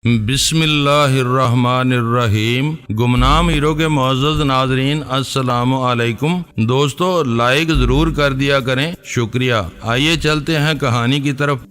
बिस्मिल्लाहिर्रहमानिर्रहीम। गुमनाम हीरो के मुअज़्ज़ज़ नाज़रीन, अस्सलामु अलैकुम। दोस्तों, लाइक ज़रूर कर दिया करें, शुक्रिया। आइए चलते हैं कहानी की तरफ।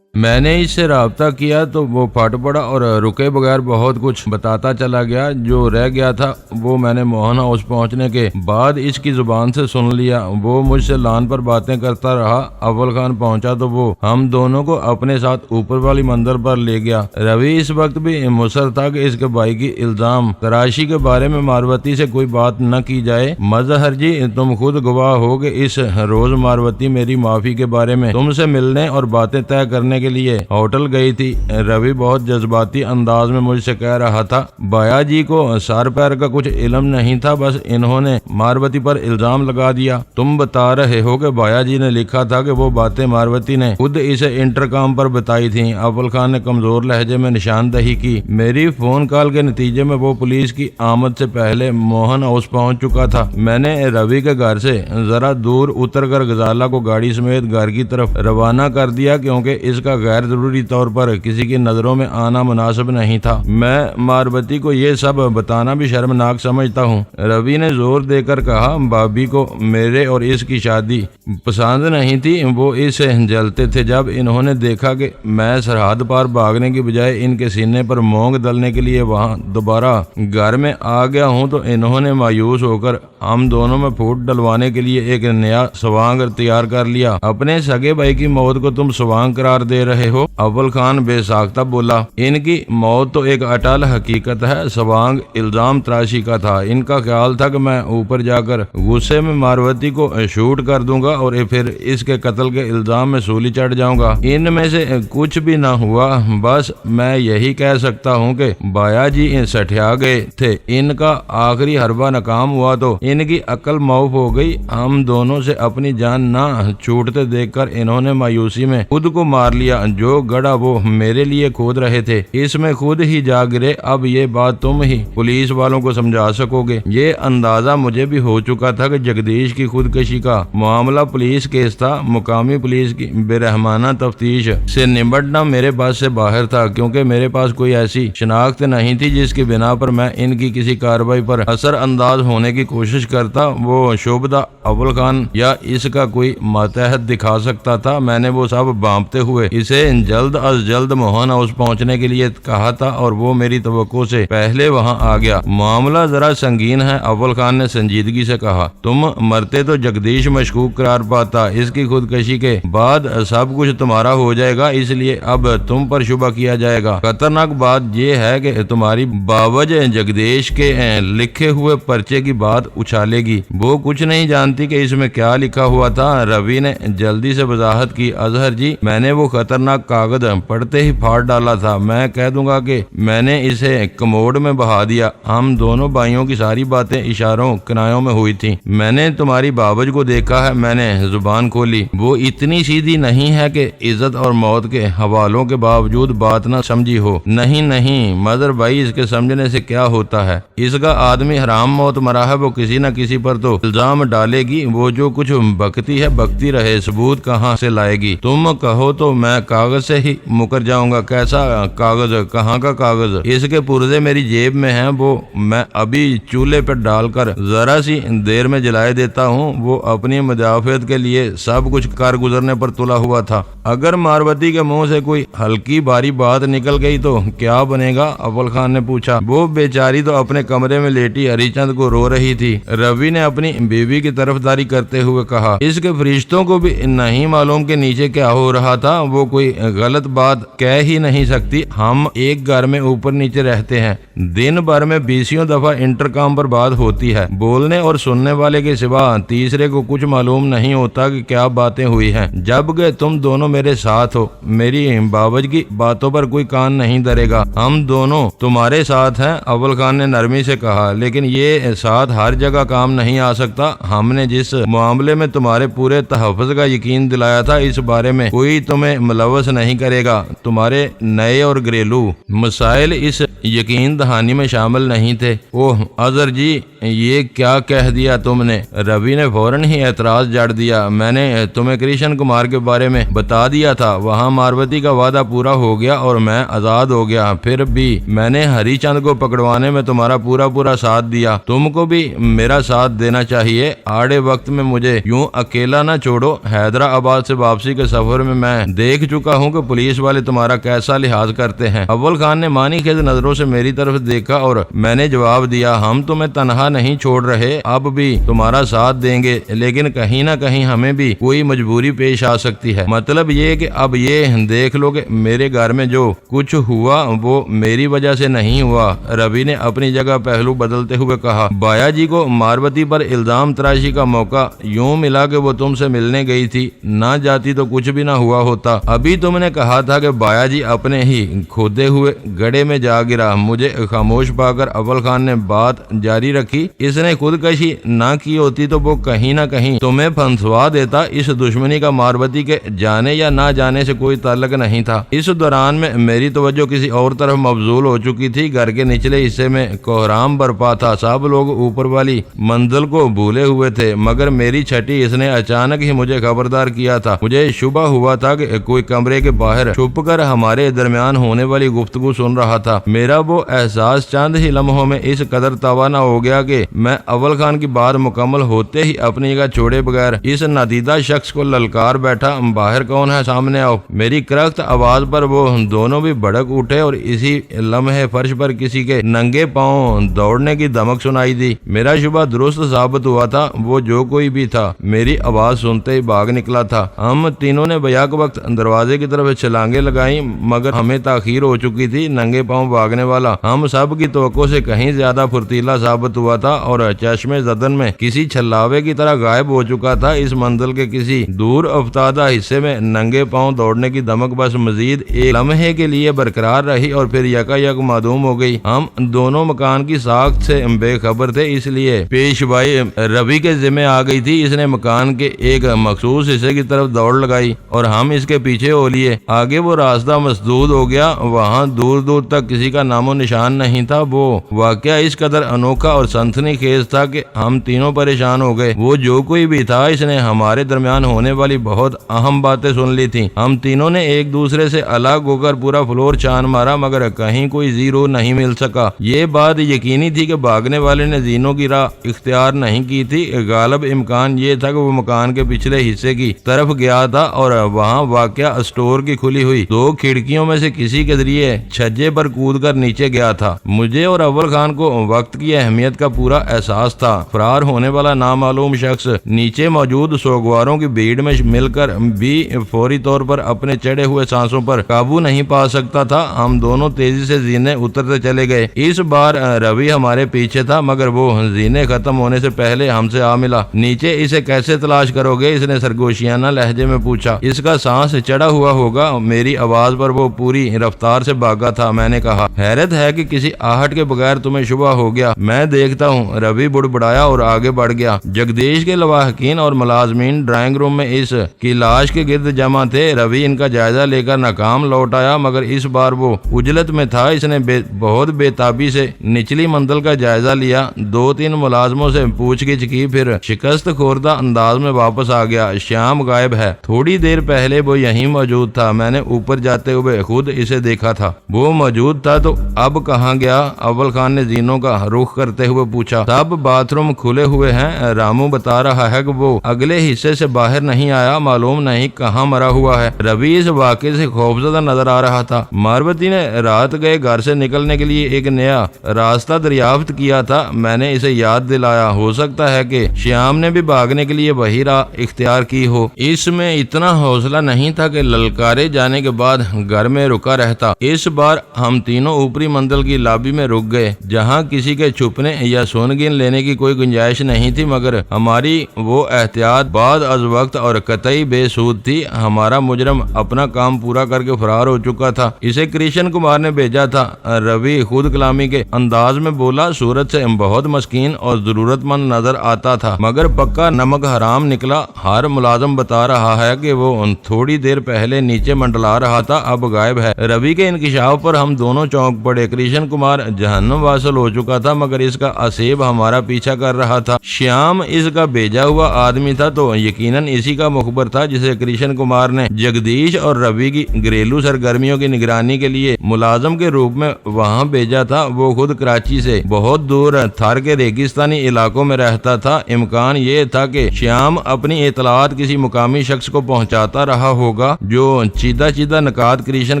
मैंने इससे रब्ता किया तो वो फट पड़ा और रुके बगैर बहुत कुछ बताता चला गया। जो रह गया था वो मैंने मोहन हाउस पहुंचने के बाद इसकी जुबान से सुन लिया। वो मुझसे लान पर बातें करता रहा। अव्वल खान पहुंचा तो वो हम दोनों को अपने साथ ऊपर वाली मंजिल पर ले गया। रवि इस वक्त भी मुसर था कि इसके भाई की इल्जाम तराशी के बारे में मारवती से कोई बात न की जाए। मजहर जी, तुम खुद गवाह हो कि इस रोज मारवती मेरी माफी के बारे में तुमसे मिलने और बातें तय करने के लिए होटल गई थी। रवि बहुत जज्बाती अंदाज में मुझसे कह रहा था, बाया जी को सर पैर का कुछ इल्म नहीं था, बस इन्होंने मारवती पर इल्जाम लगा दिया। तुम बता रहे हो कि बाया जी ने लिखा था कि वो बातें मारवती ने खुद इसे इंटरकॉम पर बताई थी। अव्वल खान ने कमजोर लहजे में निशानदही की। मेरी फोन कॉल के नतीजे में वो पुलिस की आमद से पहले मोहन हाउस पहुंच चुका था। मैंने रवि के घर से जरा दूर उतरकर गजाला को गाड़ी समेत घर की तरफ रवाना कर दिया, क्योंकि इसका गैर जरूरी तौर पर किसी की नजरों में आना मुनासिब नहीं था। मैं मारवती को ये सब बताना भी शर्मनाक समझता हूँ। रवि ने जोर देकर कहा, भाभी को मेरे और इसकी शादी पसंद नहीं थी। वो इससे जलते थे। जब इन्होंने देखा कि मैं सरहद पार भागने की बजाय इनके सीने पर मोंग दलने के लिए वहाँ दोबारा घर में आ गया हूँ, तो इन्होंने मायूस होकर हम दोनों में फूट डलवाने के लिए एक नया सवांग तैयार कर लिया। अपने सगे भाई की मौत को तुम सवांग करार दे रहे हो? अव्वल खान बेसाख्ता बोला। इनकी मौत तो एक अटल हकीकत है। सवांग इल्जाम तराशी का था। इनका ख्याल था कि मैं ऊपर जाकर गुस्से में मारवती को शूट कर दूंगा और फिर इसके कत्ल के इल्जाम में सूली चढ़ जाऊंगा। इनमें से कुछ भी ना हुआ। बस मैं यही कह सकता हूँ कि बाया जी सठिया गए थे। इनका आखिरी हरबा नाकाम हुआ तो इनकी अकल मौफ हो गई। हम दोनों से अपनी जान ना छूटते देखकर इन्होंने मायूसी में खुद को मार लिया। जो गड़ा वो मेरे लिए खोद रहे थे, इसमें खुद ही जा गिरे। अब ये बात तुम ही पुलिस वालों को समझा सकोगे। ये अंदाजा मुझे भी हो चुका था कि जगदीश की खुदकशी का मामला पुलिस केस था। मुकामी पुलिस की बेरहमाना तफ्तीश से निपटना मेरे पास से बाहर था, क्योंकि मेरे पास कोई ऐसी शनाख्त नहीं थी जिसकी बिना पर मैं इनकी किसी कार्रवाई पर असर अंदाज होने की कोशिश करता। वो शोभदा अव्वल खान या इसका कोई मातहत दिखा सकता था। मैंने वो सब भांपते हुए इसे जल्द अज जल्द मोहन हाउस पहुंचने के लिए कहा था और वो मेरी तवक्को से पहले वहां आ गया। मामला जरा संगीन है, अव्वल खान ने संजीदगी से कहा। तुम मरते तो जगदीश मशकूक करार पाता। इसकी खुदकशी के बाद सब कुछ तुम्हारा हो जाएगा, इसलिए अब तुम पर शुबा किया जाएगा। खतरनाक बात यह है कि तुम्हारी बावज जगदीश के लिखे हुए पर्चे की बात उछालेगी। वो कुछ नहीं जानती कि इसमें क्या लिखा हुआ था। रवि ने जल्दी से वजाहत की। अजहर जी, मैंने वो खतरनाक कागज पढ़ते ही फाड़ डाला था। मैं कह दूंगा कि मैंने इसे कमोड में बहा दिया। हम दोनों भाइयों की सारी बातें इशारों किनायों में हुई थी। मैंने तुम्हारी बाबज को देखा है। मैंने जुबान खोली। वो इतनी सीधी नहीं है कि इज्जत और मौत के हवालों के बावजूद बात न समझी हो। नहीं नहीं मदर भाई, इसके समझने से क्या होता है? इसका आदमी हराम मौत मरा है। वो किसी न किसी पर तो इल्जाम डालेगी। वो जो कुछ बकती है बकती रहे, सबूत कहाँ से लाएगी? तुम कहो तो मैं कागज से ही मुकर जाऊंगा। कैसा कागज? कहाँ का कागज? इसके पुर्जे मेरी जेब में हैं। वो मैं अभी चूल्हे पर डालकर जरा सी देर में जलाए देता हूँ। वो अपनी मुदाफियत के लिए सब कुछ कर गुजरने पर तुला हुआ था। अगर मारवती के मुंह से कोई हल्की भारी बात निकल गई तो क्या बनेगा? अव्वल खान ने पूछा। वो बेचारी तो अपने कमरे में लेटी हरिचंद को रो रही थी। रवि ने अपनी बीवी की तरफदारी करते हुए कहा। इसके फरिश्तों को भी नहीं मालूम के नीचे क्या हो रहा था। वो कोई गलत बात कह ही नहीं सकती। हम एक घर में ऊपर नीचे रहते हैं। दिन भर में 20 दफा इंटरकॉम पर बात होती है। बोलने और सुनने वाले के सिवा तीसरे को कुछ मालूम नहीं होता कि क्या बातें हुई हैं। जब के तुम दोनों मेरे साथ हो, मेरी बाबज की बातों पर कोई कान नहीं धरेगा। हम दोनों तुम्हारे साथ हैं, अव्वल खान ने नरमी से कहा। लेकिन ये साथ हर जगह काम नहीं आ सकता। हमने जिस मामले में तुम्हारे पूरे तहफ़्फ़ुज़ का यकीन दिलाया था, इस बारे में कोई तुम्हें मुलव्वस नहीं करेगा। तुम्हारे नए और घरेलू मसाइल इस यकीन दहानी में शामिल नहीं थे। ओह अजहर जी, ये क्या कह दिया तुमने? रवि ने फौरन ही एतराज जड़ दिया। मैंने तुम्हें कृष्ण कुमार के बारे में बता दिया था। वहाँ मारवती का वादा पूरा हो गया और मैं आजाद हो गया। फिर भी मैंने हरिचंद को पकड़वाने में तुम्हारा पूरा साथ दिया। तुमको भी मेरा साथ देना चाहिए। आड़े वक्त में मुझे यूं अकेला न छोड़ो। हैदराबाद से वापसी के सफर में मैं देख चुका हूँ कि पुलिस वाले तुम्हारा कैसा लिहाज करते हैं। अव्वल खान ने मानीखेज नजरों से मेरी तरफ देखा और मैंने जवाब दिया, हम तुम्हें तनहा नहीं छोड़ रहे, अब भी तुम्हारा साथ देंगे, लेकिन कहीं ना कहीं हमें भी कोई मजबूरी पेश आ सकती है। मतलब ये कि अब ये देख लो कि मेरे घर में जो कुछ हुआ वो मेरी वजह से नहीं हुआ। रवि ने अपनी जगह पहलू बदलते हुए कहा, बाया जी को मारवती पर इल्जाम तराशी का मौका यूं मिला कि वो तुमसे मिलने गई थी। ना जाती तो कुछ भी ना हुआ होता। अभी तुमने कहा था कि बाया जी अपने ही खोदे हुए गड्ढे में जा गिरा। मुझे खामोश पाकर अव्वल खान ने बात जारी रखी, इसने खुदकशी ना की होती तो वो कहीं ना कहीं तुम्हें फंसवा देता। इस दुश्मनी का मारवती के जाने या ना जाने से कोई ताल्लुक नहीं था। इस दौरान में मेरी तवज्जो किसी और तरफ मबजूल हो चुकी थी। घर के निचले हिस्से में कोहराम बरपा था। सब लोग ऊपर वाली मंजिल को भूले हुए थे, मगर मेरी छठी इसने अचानक ही मुझे खबरदार किया था। मुझे शुबा हुआ था कि कोई कमरे के बाहर छुपकर हमारे दरमियान होने वाली गुफ्तगू सुन रहा था। मेरा वो एहसास चंद ही लम्हों में इस कदर तवाना हो गया कि मैं अव्वल खान की बात मुकम्मल होते ही अपनी जगह छोड़े बगैर इस नादीदा शख्स को ललकार बैठा, बाहर कौन है, सामने आओ। मेरी करख्त आवाज पर वो दोनों भी भड़क उठे और इसी लम्हे फर्श पर किसी के नंगे पांव दौड़ने की धमक सुनाई दी। मेरा शुबा दुरुस्त साबित हुआ था। वो जो कोई भी था मेरी आवाज सुनते ही भाग निकला था। हम तीनों ने बयाक वक्त दरवाजे की तरफ छलांगे लगाई, मगर हमें ताखीर हो चुकी थी। नंगे पांव भागने वाला हम सब की तवक्को से कहीं ज्यादा फुर्तीला साबित हुआ था और चश्मे जदन में किसी छल्लावे की तरह गायब हो चुका था। इस मंजिल के किसी दूर अफ्तादा हिस्से में नंगे पांव दौड़ने की धमक बस मजीद एक लम्हे के लिए बरकरार रही और फिर यकायक मादूम हो गई। हम दोनों मकान की साख्त से बेखबर थे, इसलिए पेशवाई रवि के जिम्मे आ गई थी। इसने मकान के एक मखसूस हिस्से की तरफ दौड़ लगाई और हम इसके पीछे हो लिए। आगे वो रास्ता मसदूद हो गया। वहाँ दूर दूर तक किसी का नामो निशान नहीं था। वो वाकया इस कदर अनोखा और सनसनी खेज था कि हम तीनों परेशान हो गए। वो जो कोई भी था इसने हमारे दरमियान होने वाली बहुत अहम बातें सुन ली थी। हम तीनों ने एक दूसरे से अलग होकर पूरा फ्लोर छान मारा, मगर कहीं कोई जीरो नहीं मिल सका। ये बात यकीनी थी कि भागने वाले ने जीनों की राह इख्तियार नहीं की थी। गालिब इम्कान ये था कि वो मकान के पिछले हिस्से की तरफ गया था और वहाँ वाकया स्टोर की खुली हुई 2 खिड़कियों में से किसी के जरिए छज्जे पर कूदकर नीचे गया था। मुझे और अव्वल खान को वक्त की अहमियत का पूरा एहसास था। फरार होने वाला नामालूम शख्स नीचे मौजूद सोगवारों की भीड़ में मिलकर भी फौरी तौर पर अपने चढ़े हुए सांसों पर काबू नहीं पा सकता था। हम दोनों तेजी से जीने उतरते चले गए। इस बार रवि हमारे पीछे था, मगर वो जीने खत्म होने से पहले हमसे आ मिला। नीचे इसे कैसे तलाश करोगे? इसने सरगोशियाना लहजे में पूछा। इसका सांस चढ़ा हुआ होगा। मेरी आवाज पर वो पूरी रफ्तार से भागा था। मैंने कहा, हैरत है कि किसी आहट के बगैर तुम्हें शुबा हो गया। मैं देखता हूँ। रवि बुड़बुड़ाया और आगे बढ़ गया। जगदीश के लवाहकीन और मुलाजमीन ड्राइंग रूम में इस की लाश के गिर्द जमा थे। रवि इनका जायजा लेकर नाकाम लौट आया, मगर इस बार वो उजलत में था। इसने बहुत बेताबी से निचली मंजिल का जायजा लिया। 2-3 मुलाजमों से पूछगिछ की, फिर शिकस्त खोरदा अंदाज में वापस आ गया। श्याम गायब है। थोड़ी देर पहले वो यहीं मौजूद था। मैंने ऊपर जाते हुए खुद इसे देखा था। वो मौजूद था तो अब कहाँ गया? अव्वल खान ने जीनों का रुख करते हुए पूछा। सब बाथरूम खुले हुए हैं। रामू बता रहा है कि वो अगले हिस्से से बाहर नहीं आया। मालूम नहीं कहाँ मरा हुआ है। रवि इस वाक़े से खौफजदा नजर आ रहा था। मारवती ने रात गए घर से निकलने के लिए एक नया रास्ता दरियाफ्त किया था। मैंने इसे याद दिलाया। हो सकता है कि श्याम ने भी भागने के लिए वही राह इख्तियार की हो। इसमें इतना हौसला नहीं था कि ललकारे जाने के बाद घर में रुका रहता। इस बार हम तीनों ऊपरी मंजिल की लॉबी में रुक गए, जहाँ किसी के छुपने या सुनगिन लेने की कोई गुंजाइश नहीं थी, मगर हमारी वो एहतियात बाद अज वक्त और कतई बेसूद थी। हमारा मुजरम अपना काम पूरा करके फरार हो चुका था। इसे कृष्ण कुमार ने भेजा था। रवि खुद कलामी के अंदाज में बोला। सूरत से बहुत मस्कीन और जरूरतमंद नजर आता था, मगर पक्का नमक हराम निकला। हर मुलाजम बता रहा है कि वो थोड़ी देर पहले नीचे मंडला रहा था, अब गायब है। रवि के इंकिशाफ पर हम दोनों चौंक पड़े। कृष्ण कुमार जहन्नम वासल हो चुका था, मगर इसका नसेब हमारा पीछा कर रहा था। श्याम इसका भेजा हुआ आदमी था तो यकीनन इसी का मुखबर था जिसे कृष्ण कुमार ने जगदीश और रवि की घरेलू सरगर्मियों की निगरानी के लिए मुलाजम के रूप में वहां भेजा था। वो खुद कराची से बहुत दूर थार के रेगिस्तानी इलाकों में रहता था। इम्कान ये था कि श्याम अपनी इतलात किसी मुकामी शख्स को पहुंचाता रहा होगा जो सीधा सीधा नकात कृष्ण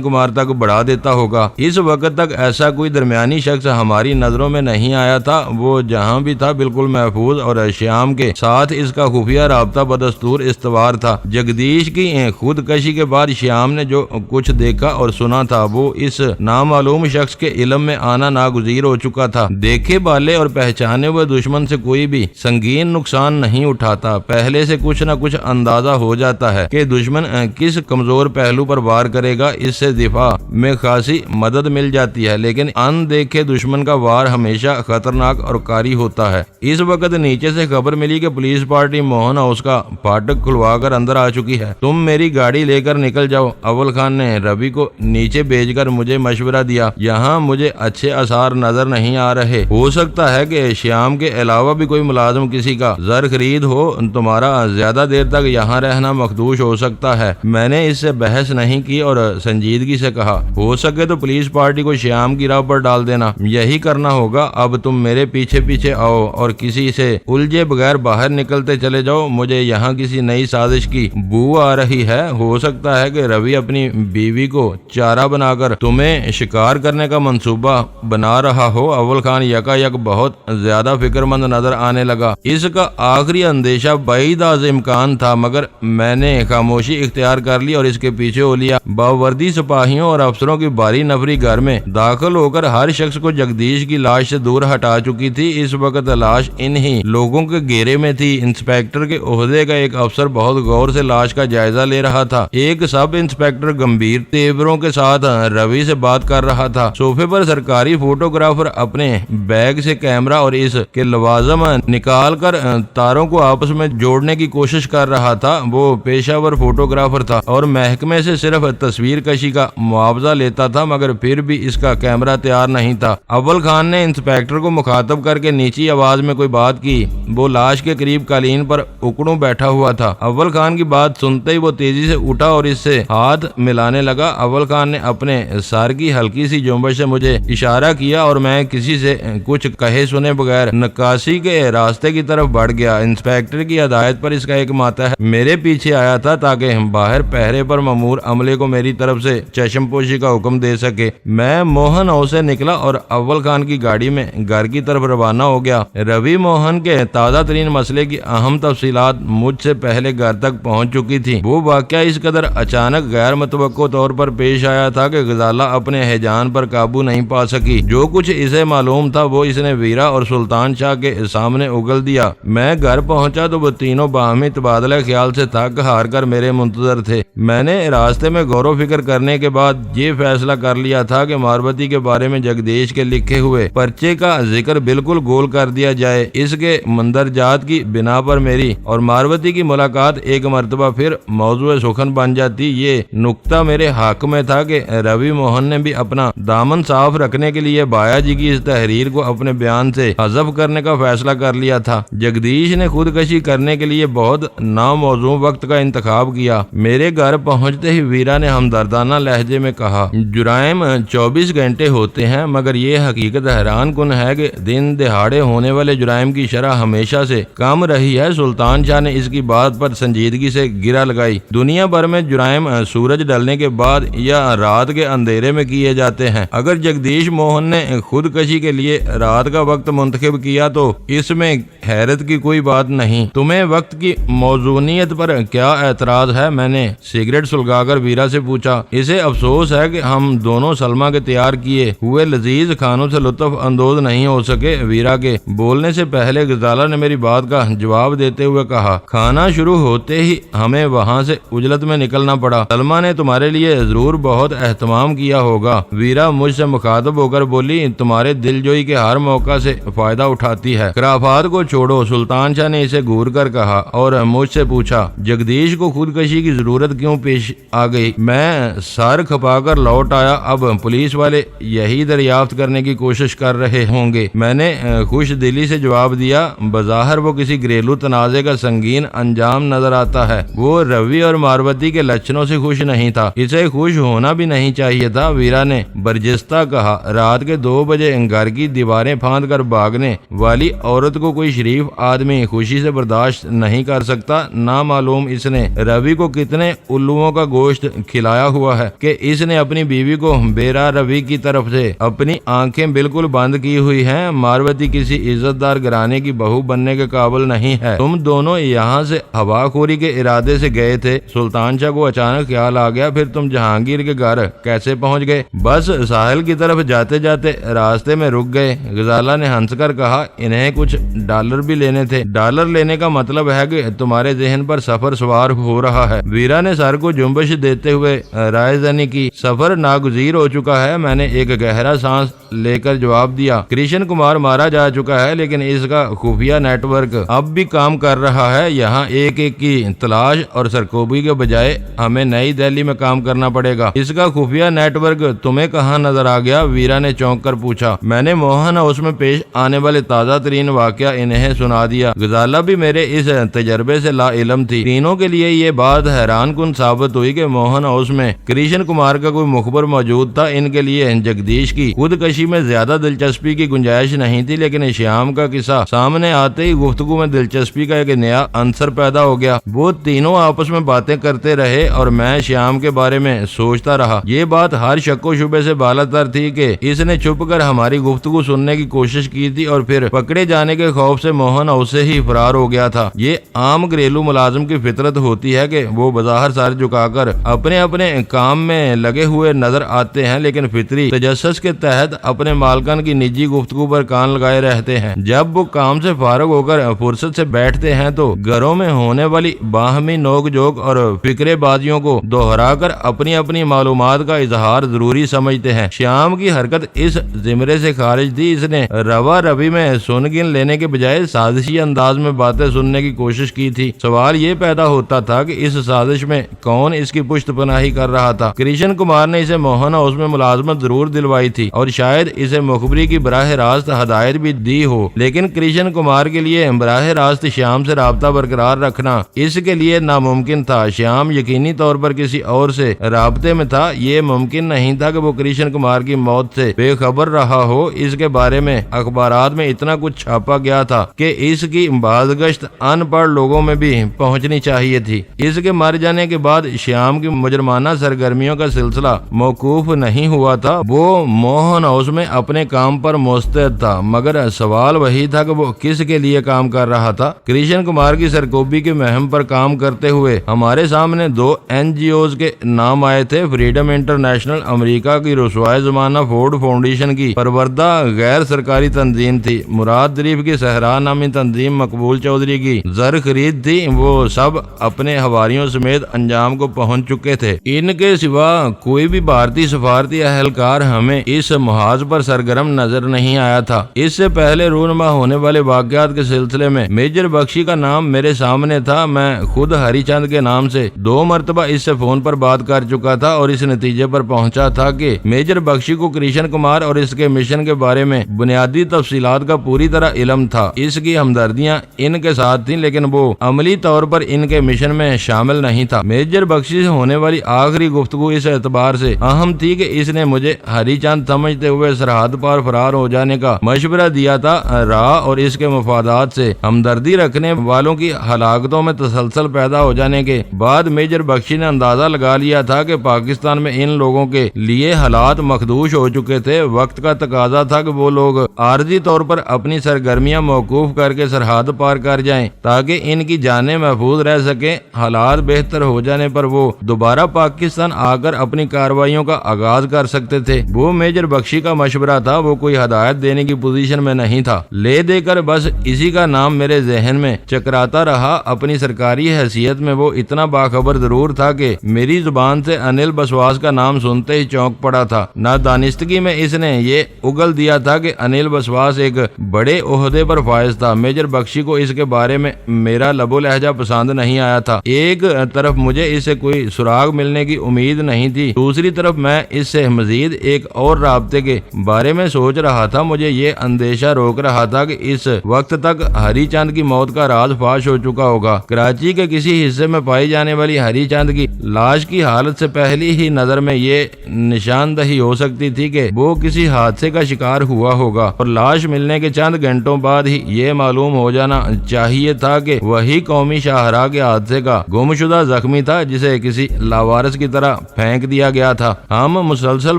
कुमार तक बढ़ा देता होगा। इस वक्त तक ऐसा कोई दरमियानी शख्स हमारी नजरों में नहीं आया था। वो जहां भी था बिल्कुल महफूज और श्याम के साथ इसका खुफिया राब्ता बदस्तूर इस्तवार था। जगदीश की खुदकशी के बाद श्याम ने जो कुछ देखा और सुना था वो इस नामालूम शख्स के इल्म में आना नागुज़ीर हो चुका था। देखे बाले और पहचाने हुए दुश्मन से कोई भी संगीन नुकसान नहीं उठाता। पहले से कुछ न कुछ अंदाजा हो जाता है कि दुश्मन किस कमजोर पहलू पर वार करेगा। इससे दिफा में खासी मदद मिल जाती है, लेकिन अनदेखे दुश्मन का वार हमेशा खतरनाक और कारी होता है। इस वक्त नीचे से खबर मिली कि पुलिस पार्टी मोहन हाउस का फाटक खुलवाकर अंदर आ चुकी है। तुम मेरी गाड़ी लेकर निकल जाओ। अव्वल खान ने रवि को नीचे भेजकर मुझे मशवरा दिया। यहाँ मुझे अच्छे आसार नजर नहीं आ रहे। हो सकता है कि श्याम के अलावा भी कोई मुलाजिम किसी का जर खरीद हो। तुम्हारा ज्यादा देर तक यहाँ रहना मखदूश हो सकता है। मैंने इससे बहस नहीं की और संजीदगी से कहा, हो सके तो पुलिस पार्टी को श्याम की राह पर डाल देना। यही करना होगा। अब तुम मेरे पीछे पीछे आओ और किसी से उलझे बगैर बाहर निकलते चले जाओ। मुझे यहाँ किसी नई साजिश की बू आ रही है। हो सकता है कि रवि अपनी बीवी को चारा बनाकर तुम्हें शिकार करने का मंसूबा बना रहा हो। अव्वल खान यकायक बहुत ज्यादा फिक्रमंद नजर आने लगा। इसका आखिरी अंदेशा बाईद आज इम्कान था, मगर मैंने खामोशी इख्तियार कर ली और इसके पीछे हो लिया। बावर्दी सिपाहियों और अफसरों की भारी नफरी घर में दाखिल होकर हर शख्स को जगदीश की लाश से दूर हटा चुकी थी। इस वक्त लाश इन्हीं लोगों के घेरे में थी। इंस्पेक्टर के ओहदे का एक अफसर बहुत गौर से लाश का जायजा ले रहा था। एक सब इंस्पेक्टर गंभीर तेवरों के साथ रवि से बात कर रहा था। सोफे पर सरकारी फोटोग्राफर अपने बैग से कैमरा और इसके लवाजम निकाल कर तारों को आपस में जोड़ने की कोशिश कर रहा था। वो पेशावर फोटोग्राफर था और महकमे से सिर्फ तस्वीर कशी का मुआवजा लेता था, मगर फिर भी इसका कैमरा तैयार नहीं था। अव्वल खान ने इंस्पेक्टर को मुखातब करके नीची आवाज में कोई बात की। वो लाश के करीब कालीन पर उकड़ू बैठा हुआ था। अव्वल खान की बात सुनते ही वो तेजी से उठा और इससे हाथ मिलाने लगा। अव्वल खान ने अपने सर की हल्की सी जुम्बश से मुझे इशारा किया और मैं किसी से कुछ कहे सुने बगैर नक्काशी के रास्ते की तरफ बढ़ गया। इंस्पेक्टर की हदायत पर इसका एक माता है मेरे पीछे आया था ताकि बाहर पहरे पर ममूर अमले को मेरी तरफ से चश्मपोशी का हुक्म दे सके। मैं मोहन हाउस से निकला और अव्वल खान की गाड़ी में घर की तरफ रवाना हो गया। रवि मोहन के ताज़ा तरीन मसले की अहम तफसीलात मुझसे पहले घर तक पहुंच चुकी थी। वो वाकया इस कदर अचानक गैर मुतवक्को तौर पर पेश आया था कि गजाला अपने हैजान पर काबू नहीं पा सकी। जो कुछ इसे मालूम था वो इसने वीरा और सुल्तान शाह के सामने उगल दिया। मैं घर पहुंचा तो वो तीनों बाहमी तबादला ख्याल से थक हार कर मेरे मुंतजर थे। मैंने रास्ते में गौर फिक्र करने के बाद ये फैसला कर लिया था कि मारवती के बारे में जगदीश के लिखे हुए पर्चे का जिक्र बिल्कुल गोल कर दिया जाए। इसके मंदरजात की बिना पर मेरी और मारवती की मुलाकात एक मरतबा फिर मौजूद सुखन बन जाती। ये नुक्ता मेरे हक में था कि रवि मोहन ने भी अपना दामन साफ रखने के लिए बाया जी की इस तहरीर को अपने बयान से हज़फ करने का फैसला कर लिया था। जगदीश ने खुदकशी करने के लिए बहुत नामौजूद वक्त का इंतखाब किया। मेरे घर पहुंचते ही वीरा ने हमदर्दाना लहजे में कहा, जुराइम 24 घंटे होते हैं, मगर ये हकीकत हैरान कुन है कि दिन दिहाड़े होने वाले जुराइम की शरह हमेशा से कम रही है। सुल्तान शाह ने इसकी बात पर संजीदगी से गिरा लगाई। दुनिया भर में जुराइम सूरज ढलने के बाद या रात के अंधेरे में किए जाते हैं। अगर जगदीश मोहन ने खुदकशी के लिए रात का वक्त मुंतखब किया तो इसमें हैरत की कोई बात नहीं। तुम्हें वक्त की मौजूनियत पर क्या एतराज है? मैंने सिगरेट सुलगाकर वीरा से पूछा। इसे अफसोस है कि हम दोनों सलमा के तैयार किए हुए लजीज खानों से लुत्फ अंदोज नहीं हो सके। वीरा के बोलने से पहले गजाला ने मेरी बात का जवाब देते हुए कहा, खाना शुरू होते ही हमें वहाँ से उजलत में निकलना पड़ा। सलमा ने तुम्हारे लिए जरूर बहुत एहतमाम किया होगा। वीरा मुझसे मुखातब होकर बोली, तुम्हारे दिलजोई के हर मौका से फायदा उठाती है। खराफात को छोड़ो, सुल्तान शाह ने इसे घूर कर कहा और मुझसे पूछा, जगदीश को खुदकशी की जरूरत क्यों पेश आ गई? मैं सर खपाकर लौट आया। अब पुलिस वाले यही दरियाफ्त करने की कोशिश कर रहे होंगे। मैंने मैंने खुश दिली से जवाब दिया, बज़ाहिर वो किसी घरेलू तनाज़े का संगीन अंजाम नजर आता है। वो रवि और मारवती के लक्षणों से खुश नहीं था, इसे खुश होना भी नहीं चाहिए था। वीरा ने बर्जिस्ता कहा, रात के 2 बजे घर की दीवारें फांद कर भागने वाली औरत को कोई शरीफ आदमी खुशी से बर्दाश्त नहीं कर सकता। ना मालूम इसने रवि को कितने उल्लुओं का गोश्त खिलाया हुआ है कि इसने अपनी बीवी को बेरा रवि की तरफ से अपनी आंखें बिल्कुल बंद की हुई हैं। मारवती किसी इज्जतदार घराने की बहू बनने के काबिल नहीं है। तुम दोनों यहाँ से हवाखोरी के इरादे से गए थे, सुल्तान शाह को अचानक ख्याल आ गया, फिर तुम जहांगीर के घर कैसे पहुँच गए? बस साहिल की तरफ जाते जाते रास्ते में रुक गए। गजाला ने हंसकर कहा, इन्हें कुछ डॉलर भी लेने थे। डॉलर लेने का मतलब है कि तुम्हारे जहन पर सफर सवार हो रहा है। वीरा ने सर को जुम्बश देते हुए रायजनी की, सफर नागुजीर हो चुका है। मैंने एक गहरा सांस लेकर जवाब दिया, कृष्ण कुमार मारा जा चुका है, लेकिन इसका खुफिया नेटवर्क अब भी काम कर रहा है। यहाँ एक एक की तलाश और सरकोबी के बजाय हमें नई दिल्ली में काम करना पड़ेगा। इसका खुफिया नेटवर्क तुम्हें कहाँ नजर आ गया? वीरा ने चौंक कर पूछा। मैंने मोहन हाउस में पेश आने वाले ताजा तरीन वाकया इन्हें सुना दिया। गजाला भी मेरे इस तजर्बे से ला इलम थी। तीनों के लिए ये बात हैरान कुन साबित हुई कि मोहन हाउस में कृष्ण कुमार का कोई मुखबर मौजूद था। इनके लिए जगदीश की खुदकशी में ज्यादा दिलचस्पी की गुंजाइश नहीं थी, लेकिन श्याम का किस्सा सामने आते ही गुफ्तगू में दिलचस्पी का एक नया अंसर पैदा हो गया। वो तीनों आपस में बातें करते रहे और मैं श्याम के बारे में सोचता रहा। ये बात हर शक्को शुबे से बालातर थी कि इसने छुपकर हमारी गुफ्तगू सुनने की कोशिश की थी और फिर पकड़े जाने के खौफ से मोहन हाउस से ही फरार हो गया था। ये आम घरेलू मुलाजिम की फितरत होती है कि वो बाजार सर झुकाकर अपने अपने काम में लगे हुए नजर आते हैं, लेकिन फितरी तजस्सुस के तहत अपने मालकान की निजी गुफ्तगू पर कान लगाए रहते हैं। जब वो काम से फारग होकर फुर्सत से बैठते हैं तो घरों में होने वाली बाहमी नोक-झोंक और फिक्रेबाजियों को दोहराकर अपनी अपनी मालूमात का इजहार जरूरी समझते हैं। श्याम की हरकत इस जिम्रे से खारिज थी। इसने रवा रवि में सुनगिन लेने के बजाय साजिशी अंदाज में बातें सुनने की कोशिश की थी। सवाल ये पैदा होता था कि इस साजिश में कौन इसकी पुश्तपनाही कर रहा था। कृष्ण कुमार ने इसे मोहन हाउस में मुलाजमत जरूर दिलवाई थी और शायद इसे मुखबरी की बराह रास्त हदायत भी दी हो, लेकिन कृष्ण कुमार के लिए बराह रास्त श्याम से राब्ता बरकरार रखना इसके लिए नामुमकिन था। श्याम यकीनी तौर पर किसी और से राब्ते में था। ये मुमकिन नहीं था कि वो कृष्ण कुमार की मौत से बेखबर रहा हो। इसके बारे में अखबारात में इतना कुछ छापा गया था कि इसकी बाज़गश्त अनपढ़ लोगों में भी पहुंचनी चाहिए थी। इसके मर जाने के बाद श्याम की मुजरमाना सरगर्मियों का सिलसिला मौकूफ नहीं हुआ था। वो मोहन हाउस में अपने काम पर मुस्तैद था, मगर सवाल वही था कि वो किसके लिए काम कर रहा था। कृष्ण कुमार की सरकोबी की मुहिम पर काम करते हुए हमारे सामने 2 NGOs के नाम आए थे। फ्रीडम इंटरनेशनल अमेरिका की रुसवाए जमाना फोर्ड फाउंडेशन की परवरदा गैर सरकारी तंजीम थी। मुराद दरीफ की सहरा नामी तंजीम मकबूल चौधरी की जर खरीद थी। वो सब अपने हवारियों समेत अंजाम को पहुंच चुके थे। इनके सिवा कोई भी भारतीय सफारती अहलकार हमें इस मुहाज पर सरगर्म नजर नहीं आया था। इससे पहले रूनमा होने वाले वाकयात के सिलसिले में मेजर बख्शी का नाम मेरे सामने था। मैं खुद हरिचंद के नाम से 2 मरतबा इससे फोन पर बात कर चुका था और इस नतीजे पर पहुंचा था कि मेजर बख्शी को कृष्ण कुमार और इसके मिशन के बारे में बुनियादी तफसीलात का पूरी तरह इल्म था। इसकी हमदर्दियां इनके साथ थी, लेकिन वो अमली तौर पर इनके मिशन में शामिल नहीं था। मेजर बख्शी से होने वाली आखिरी गुफ्तगू इस एतबार से अहम थी कि इसने मुझे हरिचंद समझते हुए सरहद पर फरार हो जाने का मशवरा दिया था। राह और इसके मफादात से हमदर्दी रखने वालों की हलाकतों में तसलसल पैदा हो जाने के बाद मेजर बख्शी ने अंदाजा लगा लिया था कि पाकिस्तान में इन लोगों के लिए हालात मखदूश हो चुके थे। वक्त का तकाजा था कि वो लोग आर्जी तौर पर अपनी सरगर्मियां मौकूफ करके सरहद पार कर जाएं ताकि इनकी जानें महफूज रह सके। हालात बेहतर हो जाने पर वो दोबारा पाकिस्तान आकर अपनी कार्रवाइयों का आगाज कर सकते थे। वो मेजर बख्शी का मशवरा था। वो कोई हदायत देने की पोजीशन में नहीं था। ले देकर बस इसी का नाम मेरे जहन में चकराता रहा। अपनी सरकारी हैसियत में वो इतना बाखबर जरूर था कि मेरी जुबान से अनिल बसवास का नाम सुनते ही चौंक पड़ा था। नादानिस्तगी में इसने ये उगल दिया था कि अनिल बसवास एक बड़े ओहदे पर फायज था। मेजर बख्शी को इसके बारे में मेरा लबो लहजा पसंद नहीं आया था। एक तरफ मुझे इससे कोई सुराग मिलने की उम्मीद नहीं थी, दूसरी तरफ मैं इससे मजीद एक और राब्ते के बारे में सोच रहा था। मुझे ये ये अंदेशा रोक रहा था कि इस वक्त तक हरीचंद की मौत का राज फाश हो चुका होगा। कराची के किसी हिस्से में पाई जाने वाली हरीचंद की लाश की हालत से पहली ही नजर में ये निशानदही हो सकती थी कि वो किसी हादसे का शिकार हुआ होगा और लाश मिलने के चंद घंटों बाद ही ये मालूम हो जाना चाहिए था कि वही कौमी शाहराह के हादसे का गुमशुदा जख्मी था जिसे किसी लावारिस की तरह फेंक दिया गया था। हम मुसलसल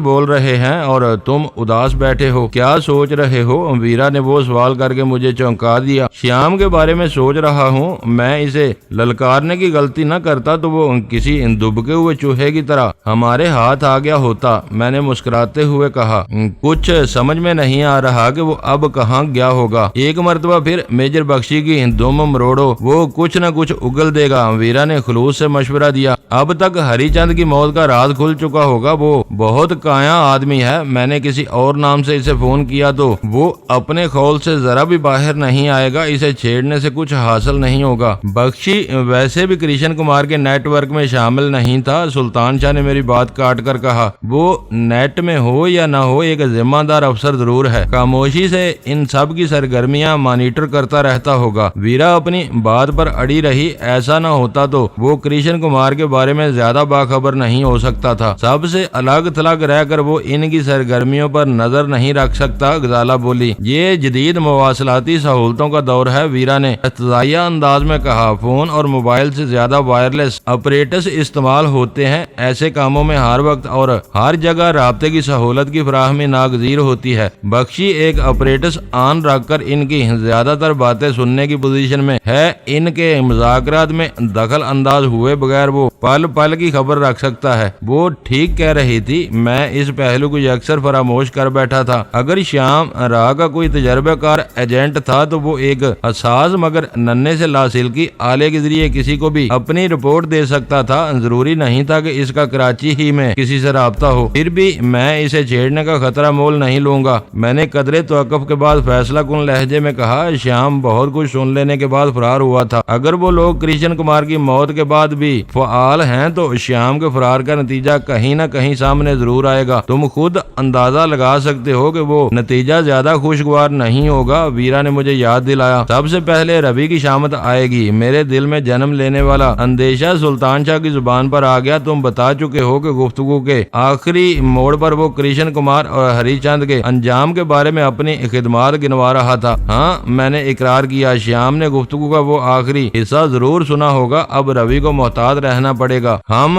बोल रहे हैं और तुम उदास बैठे हो, क्या सोच रहे हो? वीरा ने वो सवाल करके मुझे चौंका दिया। श्याम के बारे में सोच रहा हूँ। मैं इसे ललकारने की गलती न करता तो वो किसी दुबके हुए चूहे की तरह हमारे हाथ आ गया होता। मैंने मुस्कुराते हुए कहा, कुछ समझ में नहीं आ रहा कि वो अब कहाँ गया होगा। एक मर्तबा फिर मेजर बख्शी की दुम मरोड़ो, वो कुछ न कुछ उगल देगा। वीरा ने खुलूस से मशवरा दिया। अब तक हरीचंद की मौत का राज खुल चुका होगा। वो बहुत काया आदमी है। मैंने किसी और नाम से इसे फोन किया तो वो अपने खौल से जरा भी बाहर नहीं आएगा। इसे छेड़ने से कुछ हासिल नहीं होगा। बख्शी वैसे भी कृष्ण कुमार के नेटवर्क में शामिल नहीं था। सुल्तान शाह ने मेरी बात काट कर कहा, वो नेट में हो या ना हो एक जिम्मेदार अफसर जरूर है। खामोशी से इन सब की सरगर्मियां मॉनिटर करता रहता होगा। वीरा अपनी बात पर अड़ी रही। ऐसा ना होता तो वो कृष्ण कुमार के बारे में ज्यादा बाखबर नहीं हो सकता था। सबसे अलग थलग रहकर वो इनकी सरगर्मियों पर नजर नहीं रख सकता। गजाला बोली, ये जदीद मवासलाती सहूलतों का दौर है। वीरा ने इत्तज़ाइया अंदाज में कहा, फोन और मोबाइल से ज्यादा वायरलेस ऑपरेटर्स इस्तेमाल होते हैं। ऐसे कामों में हर वक्त और हर जगह राब्ते की सहूलत की फराहमी नागजीर होती है। बख्शी एक ऑपरेटर्स ऑन रखकर इनकी ज्यादातर बातें सुनने की पोजीशन में है। इनके मुज़ाकरात में दखल अंदाज हुए बगैर वो पल पल की खबर रख सकता है। वो ठीक कह रही थी। मैं इस पहलू को अक्सर फरामोश कर बैठा था। अगर श्याम राह का कोई तजर्बेकार एजेंट था तो वो एक हसास मगर नन्हे से लासिल्की आले के जरिए किसी को भी अपनी रिपोर्ट दे सकता था। जरूरी नहीं था कि इसका कराची ही में किसी से राब्ता हो। फिर भी मैं इसे छेड़ने का खतरा मोल नहीं लूंगा। मैंने कदरे तवक्कुफ के बाद फैसला कुन लहजे में कहा, श्याम बहुत कुछ सुन लेने के बाद फरार हुआ था। अगर वो लोग कृष्ण कुमार की मौत के बाद भी फ़आल हैं तो श्याम के फरार का नतीजा कहीं न कहीं सामने जरूर आएगा। तुम खुद अंदाजा लगा सकते हो कि वो नतीजा ज्यादा खुशगवार नहीं होगा। वीरा ने मुझे याद दिलाया, सबसे पहले रवि की शामत आएगी। मेरे दिल में जन्म लेने वाला अंदेशा सुल्तान शाह की जुबान पर आ गया। तुम बता चुके हो कि गुफ्तगू के आखिरी मोड़ पर वो कृष्ण कुमार और हरीचंद के अंजाम के बारे में अपनी खिदमात गिनवा रहा था। हाँ, मैंने इकरार किया। श्याम ने गुफ्तगू का वो आखिरी हिस्सा जरूर सुना होगा। अब रवि को मोहतात रहना पड़ेगा। हम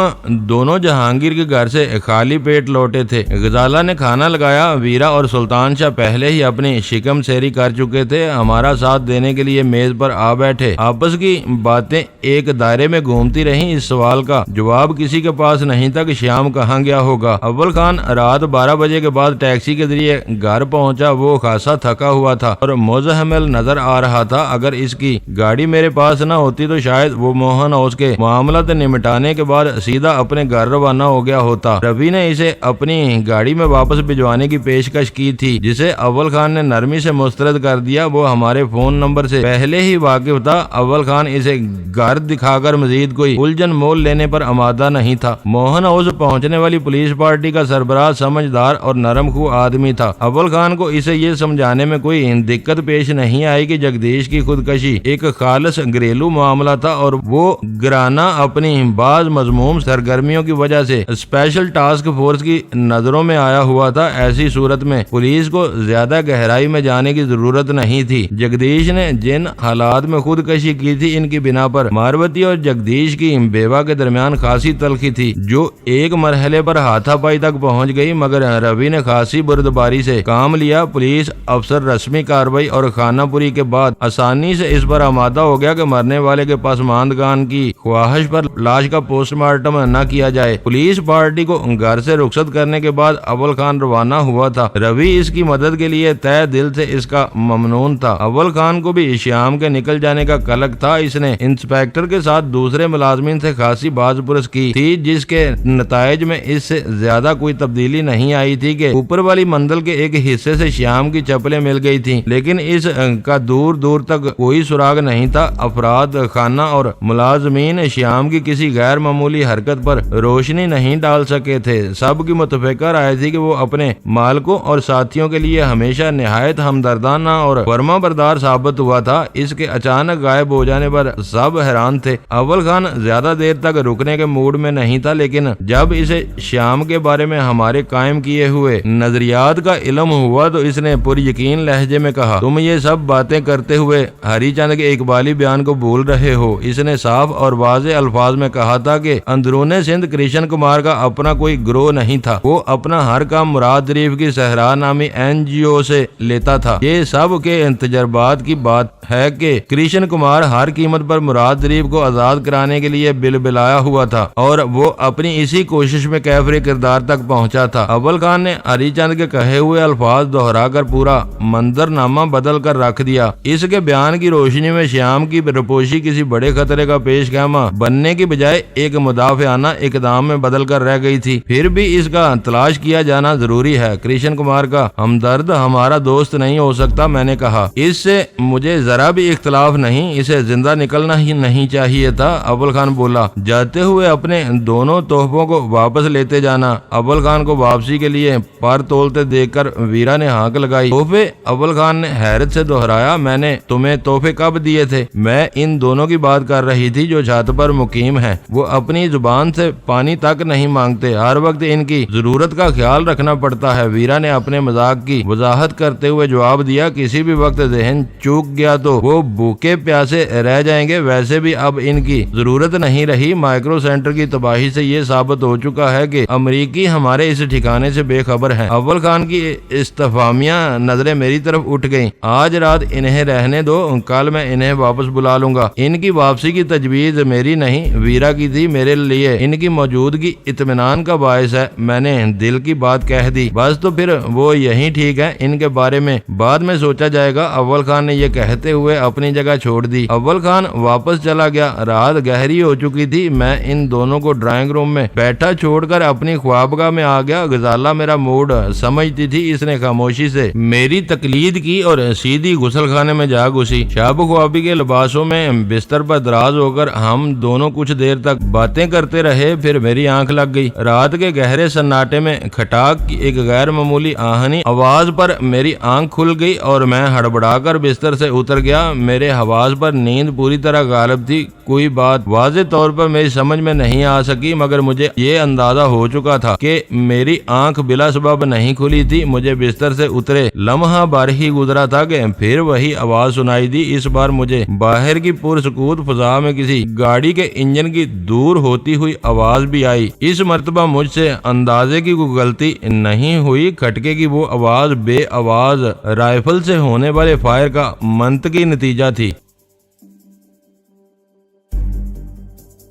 दोनों जहांगीर के घर से खाली पेट लौटे थे। गजाला ने खाना लगाया। वीरा और सुल्तान शाह पहले ही अपनी शिकम सेरी कर चुके थे। हमारा साथ देने के लिए मेज पर आ बैठे। आपस की बातें एक दायरे में घूमती रहीं। इस सवाल का जवाब किसी के पास नहीं था कि श्याम कहाँ गया होगा। अव्वल खान रात 12 बजे के बाद टैक्सी के जरिए घर पहुंचा। वो खासा थका हुआ था और मुज़हमिल नजर आ रहा था। अगर इसकी गाड़ी मेरे पास न होती तो शायद वो मोहन हाउस के मामला निमटाने के बाद सीधा अपने घर रवाना हो गया होता। रवि ने इसे अपनी गाड़ी में वापस भिजवाने की पेशकश की थी, जिसे अव्वल खान ने नरमी से मुस्तरद कर दिया। वो हमारे फोन नंबर से पहले ही वाकिफ था। अव्वल खान इसे घर दिखाकर मजीद कोई उलझन मोल लेने पर आमादा नहीं था। मोहन हाउस पहुंचने वाली पुलिस पार्टी का सरबराह समझदार और नरम खू आदमी था। अव्वल खान को इसे ये समझाने में कोई दिक्कत पेश नहीं आई कि जगदीश की खुदकशी एक खालिस घरेलू मामला था और वो गिराना अपनी बाज मजमूम सरगर्मियों की वजह से स्पेशल टास्क फोर्स की नजरों में आया हुआ था। ऐसी सूरत में पुलिस को ज्यादा गहराई में जाने की जरूरत नहीं थी। जगदीश ने जिन हालात में खुदकशी की थी, इनकी बिना पर मारवती और जगदीश की बेवा के दरमियान खासी तलखी थी, जो एक मरहले पर हाथापाई तक पहुंच गई। मगर रवि ने खासी बुर्दबारी से काम लिया। पुलिस अफसर रस्मी कार्रवाई और खानापुरी के बाद आसानी से इस पर आमादा हो गया कि मरने वाले के पसमानदगान की ख्वाहिश पर लाश का पोस्टमार्टम न किया जाए। पुलिस पार्टी को घर से रुखसत करने के बाद अव्वल खान रवाना हुआ था। रवि इसकी मदद के लिए तय दिल से इसका ममनून था। अव्वल खान को भी श्याम के निकल जाने का कलक था। इसने इंस्पेक्टर के साथ दूसरे मुलाजमीन से खासी बाजपुरस की थी, जिसके नतायज में इससे ज्यादा कोई तब्दीली नहीं आई थी कि ऊपर वाली मंजिल के एक हिस्से से श्याम की चप्पलें मिल गई थी, लेकिन इस का दूर दूर तक कोई सुराग नहीं था। अफराद खाना और मुलाजमीन श्याम की किसी गैर मामूली हरकत पर रोशनी नहीं डाल सके थे। सबकी मुतफिका राय थी कि वो अपने मालकों और साथियों के लिए हमेशा निहायत हमदर्दाना और फर्माबरदार साबित हुआ था। इसके अचानक गायब हो जाने पर सब हैरान थे। अव्वल खान ज्यादा देर तक रुकने के मूड में नहीं था, लेकिन जब इसे श्याम के बारे में हमारे कायम किए हुए नजरियात का इल्म हुआ तो इसने पूरी यकीन लहजे में कहा, तुम ये सब बातें करते हुए हरिचंद के इकबाली बयान को भूल रहे हो। इसने साफ और वाज़े अल्फाज में कहा था कि अंदरूने सिंध कृष्ण कुमार का अपना कोई ग्रोह नहीं था। वो अपना हर काम मुराद शरीफ की सहरा नामी NGO से लेता था। ये सब के तजर्बात की बात है कि कृष्ण कुमार हर कीमत पर मुराद शरीफ को आजाद कराने के लिए बिलबिलाया हुआ था और वो अपनी इसी कोशिश में कैफरे किरदार तक पहुंचा था। अव्वल खान ने हरिचंद के कहे हुए अल्फाज दोहराकर पूरा मंजरनामा बदल कर रख दिया। इसके बयान की रोशनी में श्याम की रपोशी किसी बड़े खतरे का पेशगामा बनने की बजाय एक मुदाफियाना इकदाम में बदल कर रह गई थी। फिर भी इसका तलाश किया जाना जरूरी है। कृष्ण कुमार का हमदर्द हमारा दोस्त नहीं हो सकता, मैंने कहा। इससे मुझे जरा भी इख्तलाफ नहीं, इसे जिंदा निकलना ही नहीं चाहिए था। अव्वल खान बोला, जाते हुए अपने दोनों तोहफों को वापस लेते जाना। अव्वल खान को वापसी के लिए पर तोलते देखकर वीरा ने हाँक लगाई। तोहफे? अव्वल खान ने हैरत से दोहराया, मैंने तुम्हें तोहफे कब दिए थे? मैं इन दोनों की बात कर रही थी जो छत पर मुकीम है। वो अपनी जुबान से पानी तक नहीं मांगते, हर वक्त इनकी जरूरत का ख्याल रखना पड़ता है। वीरा ने अपने मजाक की वजाहत करते हुए जवाब दिया, किसी भी वक्त जहन चूक गया तो वो भूखे प्यासे रह जाएंगे। वैसे भी अब इनकी जरूरत नहीं रही। माइक्रो सेंटर की तबाही से ये साबित हो चुका है कि अमरीकी हमारे इस ठिकाने से बेखबर हैं। अव्वल खान की इस्तफामिया नजरें मेरी तरफ उठ गईं। आज रात इन्हें रहने दो, कल मैं इन्हें वापस बुला लूंगा। इनकी वापसी की तजवीज मेरी नहीं, वीरा की थी। मेरे लिए इनकी मौजूदगी इत्मीनान का बायस है। मैंने दिल की बात कह दी, बस तो फिर वो यही ठीक है, इनके बारे में बाद में सोचा जाएगा। अव्वल खान ने यह कहते हुए अपनी जगह छोड़ दी। अव्वल खान वापस चला गया। रात गहरी हो चुकी थी। मैं इन दोनों को ड्राइंग रूम में बैठा छोड़कर अपनी ख्वाबगाह में आ गया। गजाला मेरा मूड समझती थी। इसने खामोशी से मेरी तकलीद की और सीधी गुसलखाने में जा घुसी। शाब ख्वाबी के लिबासों में बिस्तर पर दराज होकर हम दोनों कुछ देर तक बातें करते रहे। फिर मेरी आंख लग गई। रात के गहरे सन्नाटे में खटाक की एक गैर मामूली आहनी आवाज पर मेरी आंख खुल गई और मैं हड़बड़ाकर बिस्तर से उतर गया। मेरे हवास पर नींद पूरी तरह गालिब थी। कोई बात वाज़े तौर पर मेरी समझ में नहीं आ सकी, मगर मुझे ये अंदाजा हो चुका था कि मेरी आंख बिला सबब नहीं खुली थी। मुझे बिस्तर से उतरे लम्हा बार ही गुजरा था कि फिर वही आवाज सुनाई दी। इस बार मुझे बाहर की पुरसकूत फजा में किसी गाड़ी के इंजन की दूर होती हुई आवाज भी आई। इस मर्तबा मुझसे अंदाजे की कोई गलती नहीं हुई। खटके की वो आवाज बे आवाज राइफल से होने वाले फायर का मंतकी नतीजा थी।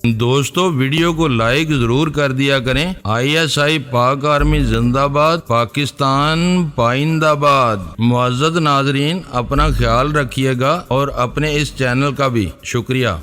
दोस्तों, वीडियो को लाइक जरूर कर दिया करें। ISI पाक आर्मी जिंदाबाद, पाकिस्तान पाइंदाबाद। मुअज़्ज़ज़ नाज़रीन, अपना ख्याल रखिएगा और अपने इस चैनल का भी शुक्रिया।